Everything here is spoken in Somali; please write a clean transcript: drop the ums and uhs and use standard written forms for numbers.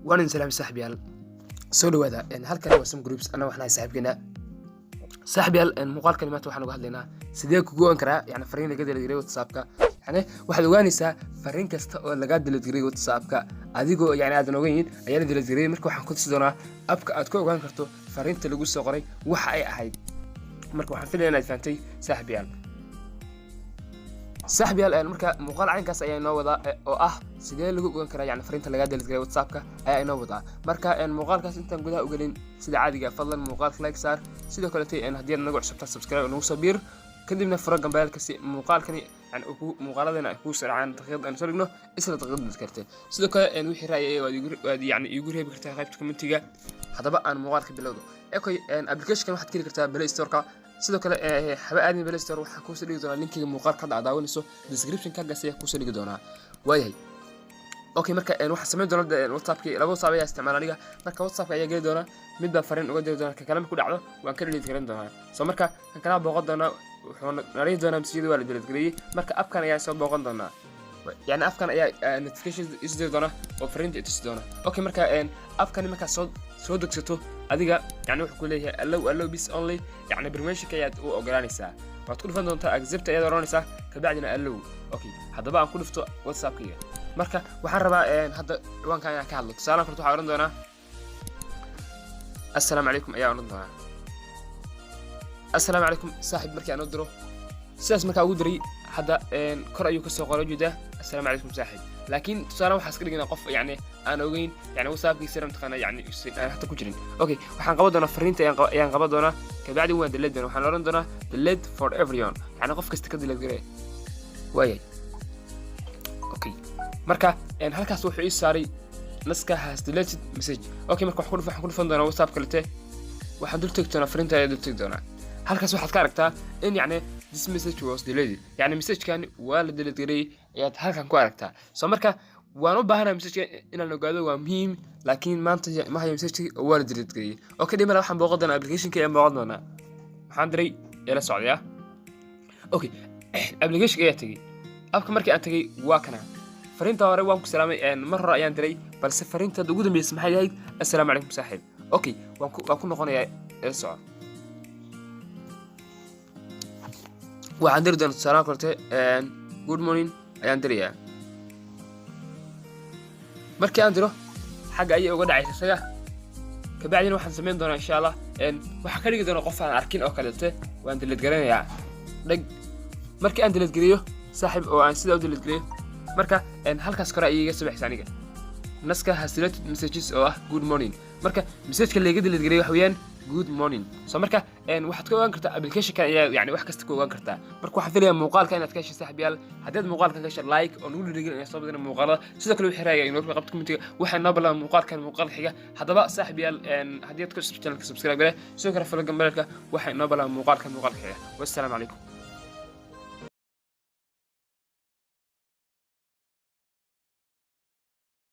وانا سلام صاحبيال soo dhawaada halkan waa some groups ana waxna saaxiibkeena saaxiibyaal muuqaal kalimaad waxaan uga hadlaynaa sidee ku go'an karaa yani fariin laga diray WhatsApp-ka yani waxaad ogaanaysaa fariin kasta oo laga diray WhatsApp-ka adigoo yani aad ogeyn ayaa la diray marka waxaan ku tusi doonaa abka aad ku ogaan karto fariinta lagu soo qoray waxa ay ahayd marka waxaan filayaa inaad fahantay saaxiibyaal marka muuqaal caynkaas ayaa inoo wada oo ah sidee lagu ogaan karaa yani fariinta laga diray WhatsApp-ka ayaa inoo wada marka muuqaalkaas intaan gudaha u galin sida caadiga fadlan muuqaalka like saar sidoo kale haddii aad nagu cusubtaa subscribe nagu soo biir kadibna furo gambalka si muuqaalkani yani muuqaaladana ay ku sharcaan daqiiqad aan soo dhigno isla daqiiqad kartay sidoo kale wixii raayay waad yani igu reebi kartaa qaybta commentiga hadaba aan muuqaalka bilowdo application waxaad kili kartaa Play Store-ka sidoo kale haba aadin Play Store waxa ku soo dhigi doonaa linkiga muuqaalka daawanayso description ka gaasiya ku soo dhigi doonaa waayahay marka waxa sameyn doonaa WhatsApp-ki laba WhatsApp ayaa isticmaal aniga marka WhatsApp-ka ayaa geli doona mid baa fariin uga diri doona ka kale ku dhacdo waan ka delete garan doonaa soo marka kan kala booqan doona wuxuu narin doonaa masjidda waa la delete gariyay marka appkan ayaa soo booqan doona yani appkan ayaa notification is diri doona oo fariinta i tusi doona marka appkan marka soo degsato adiga yani wuxuu ku leeyahay allow bis only yani permission-ka ayaad u ogolaanaysaa waad ku dhufan doontaa accept ayaad oranaysaa ka bacdina allow hadaba aan ku dhufto WhatsApp-kiga marka waxaan rabaa hadda ciwaanka ayaan ka hadlo tusaale kale waxaan oran doonaa assalaamu calaykum ayaa oran doonaa assalaamu calaykum saaxiib markii aan u diro sidaas markaa ugu diray hadda kor ayuu ka soo qoray jeedaa assalaamu calaykum saaxiib laakiin tusaale waxaan iska dhignaa qof yani aan ogeyn yani WhatsApp-kiisa ramtaqana yani hata ku jirin waxaan qaban doonaa fariinta ayaan qaban doonaa ka bacdi waan delete doonaa waxaan oran doonaa delete for everyone yani qof kasta ka delete garay waayay marka halkaas wuxuu ii saaray naska has deleted message marka waxaan ku dhufan doonaa WhatsApp kalete waxaan dul tagi doonaa fariinta ayaa dul tagi doonaa halkaas waxaad ka aragtaa in yani this message was deleted yani message-kan waa la delete garay ayaad halkan ku aragtaa soo marka waan u baahanahay message-ka inaan ogaado waa muhiim laakiin maanta ma hayo message-ki oo waa la delete garay dhimala waxaan booqan doonaa application-ka ayaan booqan doonaa waxaan diray ila socdaya application-ka ayaa tagay abka markii aan tagay waa kana fariinta hore waan ku salaamay mar hore ayaan diray balse fariinta ugu dambeysay maxay ahayd assalaamu calaykum saaxiib waan ku noqonayaa ila soco waxaan diri doonaa tusaale kale good morning ayaan dirayaa markii aan diro xagga ayay uga dhacaysa isaga ka bacdina waxaan sameyn doonaa insha Allah waxaan ka dhigi doonaa qof aan arkin oo kale waan delete garanayaa markii aan delete gariyo saaxiib oo aan sida u delete gariyo marka halkaas kore ayay iga sabaxsan aniga naska has deleted messages oo ah good morning marka message-ka laga delete garay waxa weeyaan good morning soo marka waxaad ka ogaan kartaa application-ka ayaa yani wax kasta ka ogaan kartaa marka waxaan filayaa muuqaalka inaad ka heshay saaxiibyaal haddii muuqaalka ka heshay like oo nagu dhiirigelin inaad soo badana muuqaalada sidoo kale wixii raayay inoo qabto commentiga waxaan noo ballan muuqaalkan muuqaal xiga hadaba saaxiibyaal haddii aad ku channelka subscribe gare sidoo kale falo gambalka waxaan noo ballan muuqaalkan muuqaal xiga wassalaamu calaykum